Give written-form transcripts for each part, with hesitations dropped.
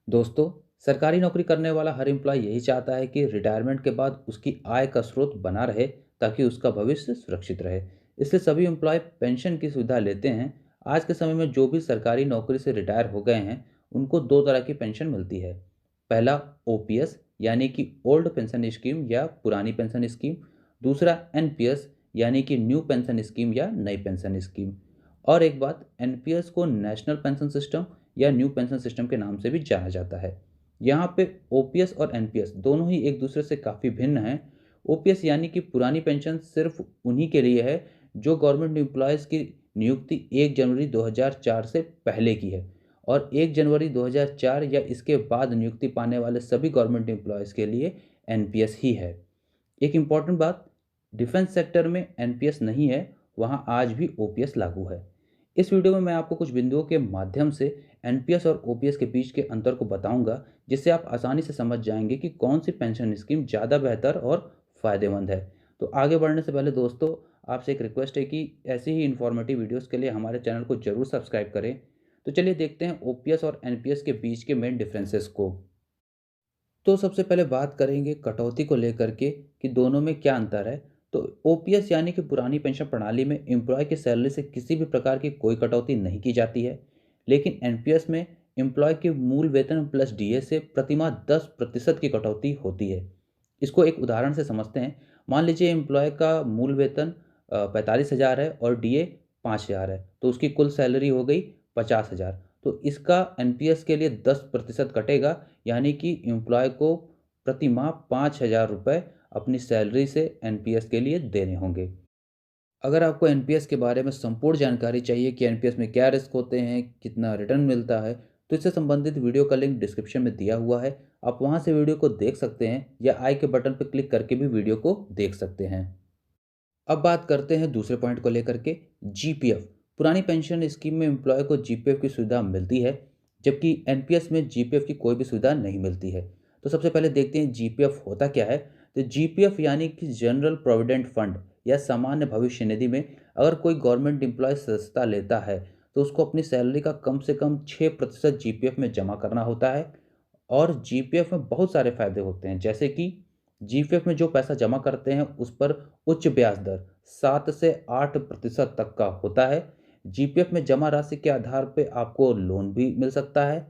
दोस्तों, सरकारी नौकरी करने वाला हर एम्प्लॉय यही चाहता है कि रिटायरमेंट के बाद उसकी आय का स्रोत बना रहे ताकि उसका भविष्य सुरक्षित रहे। इसलिए सभी एम्प्लॉय पेंशन की सुविधा लेते हैं। आज के समय में जो भी सरकारी नौकरी से रिटायर हो गए हैं, उनको दो तरह की पेंशन मिलती है। पहला ओपीएस यानी कि ओल्ड पेंशन स्कीम या पुरानी पेंशन स्कीम। दूसरा एनपीएस यानी कि न्यू पेंशन स्कीम या नई पेंशन स्कीम। और एक बात, एनपीएस को नेशनल पेंशन सिस्टम या न्यू पेंशन सिस्टम के नाम से भी जाना जाता है। यहाँ पे ओपीएस और एनपीएस दोनों ही एक दूसरे से काफ़ी भिन्न हैं। ओपीएस यानी कि पुरानी पेंशन सिर्फ उन्हीं के लिए है जो गवर्नमेंट एम्प्लॉयज़ की नियुक्ति 1 जनवरी 2004 से पहले की है, और 1 जनवरी 2004 या इसके बाद नियुक्ति पाने वाले सभी गवर्नमेंट एम्प्लॉयज़ के लिए एनपीएस ही है। एक इम्पॉर्टेंट बात, डिफेंस सेक्टर में एनपीएस नहीं है, वहाँ आज भी ओपीएस लागू है। इस वीडियो में मैं आपको कुछ बिंदुओं के माध्यम से एनपीएस और ओपीएस के बीच के अंतर को बताऊंगा, जिससे आप आसानी से समझ जाएंगे कि कौन सी पेंशन स्कीम ज़्यादा बेहतर और फ़ायदेमंद है। तो आगे बढ़ने से पहले दोस्तों, आपसे एक रिक्वेस्ट है कि ऐसी ही इन्फॉर्मेटिव वीडियोस के लिए हमारे चैनल को ज़रूर सब्सक्राइब करें। तो चलिए देखते हैं ओपीएस और एनपीएस के बीच के मेन डिफरेंसेस को। तो सबसे पहले बात करेंगे कटौती को लेकर के कि दोनों में क्या अंतर है। तो ओपीएस यानी कि पुरानी पेंशन प्रणाली में एम्प्लॉय की सैलरी से किसी भी प्रकार की कोई कटौती नहीं की जाती है। लेकिन एनपीएस में एम्प्लॉय के मूल वेतन प्लस डीए से प्रतिमाह 10% की कटौती होती है। इसको एक उदाहरण से समझते हैं। मान लीजिए एम्प्लॉय का मूल वेतन 45,000 है और डीए 5,000 है, तो उसकी कुल सैलरी हो गई 50,000। तो इसका एनपीएस के लिए 10% कटेगा, यानी कि एम्प्लॉय को प्रति माह 5,000 रुपये अपनी सैलरी से एनपीएस के लिए देने होंगे। अगर आपको एनपीएस के बारे में संपूर्ण जानकारी चाहिए कि एनपीएस में क्या रिस्क होते हैं, कितना रिटर्न मिलता है, तो इससे संबंधित वीडियो का लिंक डिस्क्रिप्शन में दिया हुआ है। आप वहां से वीडियो को देख सकते हैं या आई के बटन पर क्लिक करके भी वीडियो को देख सकते हैं। अब बात करते हैं दूसरे पॉइंट को लेकर के, जीपीएफ। पुरानी पेंशन स्कीम में एम्प्लॉय को जीपीएफ की सुविधा मिलती है, जबकि एनपीएस में जीपीएफ की कोई भी सुविधा नहीं मिलती है। तो सबसे पहले देखते हैं जीपीएफ होता क्या है। तो जीपीएफ यानी कि जनरल प्रोविडेंट फंड या सामान्य भविष्य निधि में अगर कोई गवर्नमेंट एम्प्लॉय सदस्यता लेता है, तो उसको अपनी सैलरी का कम से कम 6% जीपीएफ में जमा करना होता है। और जीपीएफ में बहुत सारे फायदे होते हैं, जैसे कि जीपीएफ में जो पैसा जमा करते हैं उस पर उच्च ब्याज दर 7 से 8% तक का होता है। जीपीएफ में जमा राशि के आधार पर आपको लोन भी मिल सकता है,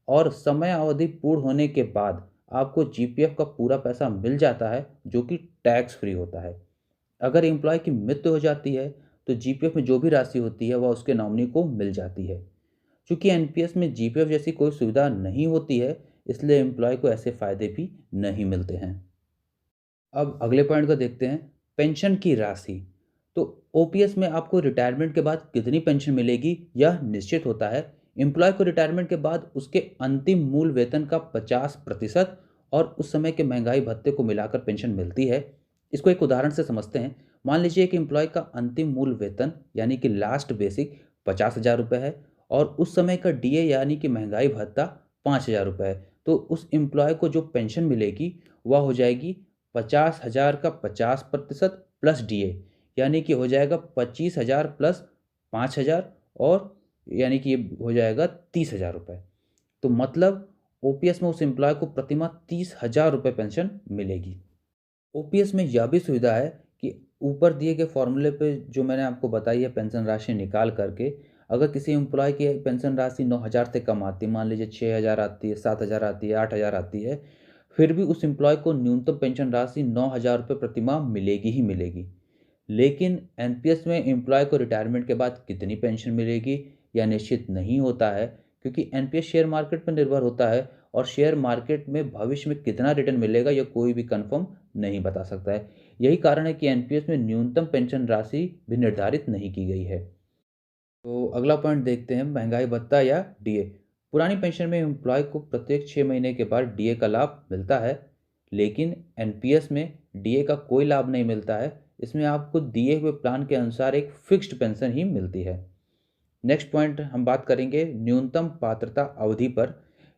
और समय अवधि पूर्ण होने के बाद आपको जीपीएफ का पूरा पैसा मिल जाता है, जो कि टैक्स फ्री होता है। अगर एम्प्लॉय की मृत्यु हो जाती है, तो जीपीएफ में जो भी राशि होती है वह उसके नॉमिनी को मिल जाती है। चूंकि एनपीएस में जीपीएफ जैसी कोई सुविधा नहीं होती है, इसलिए एम्प्लॉय को ऐसे फायदे भी नहीं मिलते हैं। अब अगले पॉइंट को देखते हैं, पेंशन की राशि। तो ओपीएस में आपको रिटायरमेंट के बाद कितनी पेंशन मिलेगी यह निश्चित होता है। एम्प्लॉय को रिटायरमेंट के बाद उसके अंतिम मूल वेतन का 50% और उस समय के महंगाई भत्ते को मिलाकर पेंशन मिलती है। इसको एक उदाहरण से समझते हैं। मान लीजिए एक एम्प्लॉय का अंतिम मूल वेतन यानी कि लास्ट बेसिक 50,000 रुपये है, और उस समय का डीए यानी कि महंगाई भत्ता 5,000 रुपये है। तो उस एम्प्लॉय को जो पेंशन मिलेगी वह हो जाएगी 50,000 का 50% प्लस डीए, यानी कि हो जाएगा 25,000 प्लस 5,000, और यानी कि ये हो जाएगा 30,000 रुपये। तो मतलब ओपीएस में उस एम्प्लॉय को प्रतिमाह 30,000 रुपये पेंशन मिलेगी। ओपीएस में यह भी सुविधा है कि ऊपर दिए गए फॉर्मूले पे जो मैंने आपको बताई है पेंशन राशि निकाल करके, अगर किसी एम्प्लॉय की पेंशन राशि 9,000 से कम आती है, मान लीजिए 6,000 आती है, 7,000 आती है, 8,000 आती है, फिर भी उस एम्प्लॉय को न्यूनतम पेंशन राशि 9,000 रुपये प्रति माह मिलेगी ही मिलेगी। लेकिन एनपीएस में एम्प्लॉय को रिटायरमेंट के बाद कितनी पेंशन मिलेगी यह निश्चित नहीं होता है, क्योंकि एनपीएस शेयर मार्केट पर निर्भर होता है, और शेयर मार्केट में भविष्य में कितना रिटर्न मिलेगा यह कोई भी कंफर्म नहीं बता सकता है। यही कारण है कि एनपीएस में न्यूनतम पेंशन राशि भी निर्धारित नहीं की गई है। तो अगला पॉइंट देखते हैं, महंगाई भत्ता या डीए। पुरानी पेंशन में एम्प्लॉय को प्रत्येक 6 महीने के बाद डीए का लाभ मिलता है, लेकिन एनपीएस में डीए का कोई लाभ नहीं मिलता है। इसमें आपको दिए हुए प्लान के अनुसार एक फिक्स्ड पेंशन ही मिलती है। नेक्स्ट पॉइंट हम बात करेंगे न्यूनतम पात्रता अवधि पर,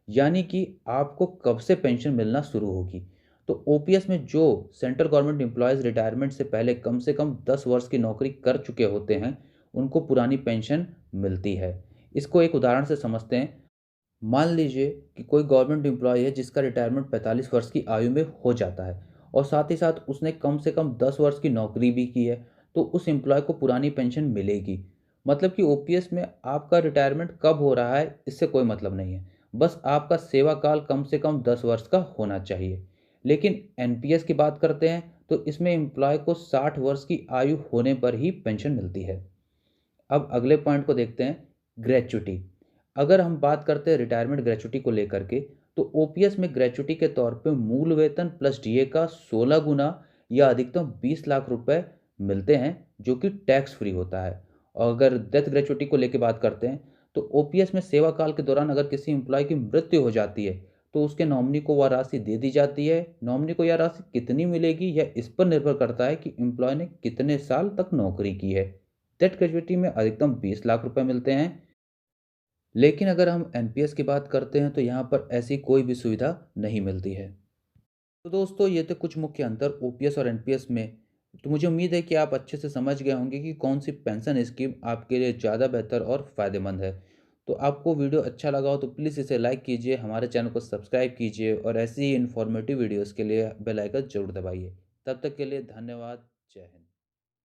यानी कि आपको कब से पेंशन मिलना शुरू होगी। तो ओपीएस में जो सेंट्रल गवर्नमेंट एम्प्लॉयज़ रिटायरमेंट से कम 10 वर्ष की नौकरी कर चुके होते हैं, उनको पुरानी पेंशन मिलती है। इसको एक उदाहरण से समझते हैं। मान लीजिए कि कोई गवर्नमेंट एम्प्लॉय है जिसका रिटायरमेंट 45 वर्ष की आयु में हो जाता है और साथ ही साथ उसने कम से कम 10 वर्ष की नौकरी भी की है, तो उस एम्प्लॉय को पुरानी पेंशन मिलेगी। मतलब कि ओपीएस में आपका रिटायरमेंट कब हो रहा है इससे कोई मतलब नहीं है, बस आपका सेवा काल कम से कम 10 वर्ष का होना चाहिए। लेकिन एनपीएस की बात करते हैं तो इसमें एम्प्लॉय को 60 वर्ष की आयु होने पर ही पेंशन मिलती है। अब अगले पॉइंट को देखते हैं, ग्रेच्युटी। अगर हम बात करते हैं रिटायरमेंट ग्रेच्युटी को लेकर के, तो ओपीएस में ग्रेच्युटी के तौर पे मूल वेतन प्लस डीए का 16 गुना या अधिकतम 20 लाख रुपए मिलते हैं, जो कि टैक्स फ्री होता है। और अगर डेथ ग्रेच्युटी को लेकर बात करते हैं तो ओपीएस में सेवा काल के दौरान अगर किसी एम्प्लॉय की मृत्यु हो जाती है तो उसके नॉमिनी को वह राशि दे दी जाती है। नॉमिनी को यह राशि कितनी मिलेगी यह इस पर निर्भर करता है कि एम्प्लॉय ने कितने साल तक नौकरी की है। टेट ग्रेजुएटी में अधिकतम 20 लाख रुपए मिलते हैं। लेकिन अगर हम एनपीएस की बात करते हैं तो यहाँ पर ऐसी कोई भी सुविधा नहीं मिलती है। तो दोस्तों ये थे कुछ मुख्य अंतर ओपीएस और एनपीएस में। तो मुझे उम्मीद है कि आप अच्छे से समझ गए होंगे कि कौन सी पेंशन स्कीम आपके लिए ज़्यादा बेहतर और फ़ायदेमंद है। तो आपको वीडियो अच्छा लगा हो तो प्लीज़ इसे लाइक कीजिए, हमारे चैनल को सब्सक्राइब कीजिए और ऐसी ही इन्फॉर्मेटिव वीडियोज़ के लिए बेल आइकन ज़रूर दबाइए। तब तक के लिए धन्यवाद। जय हिंद।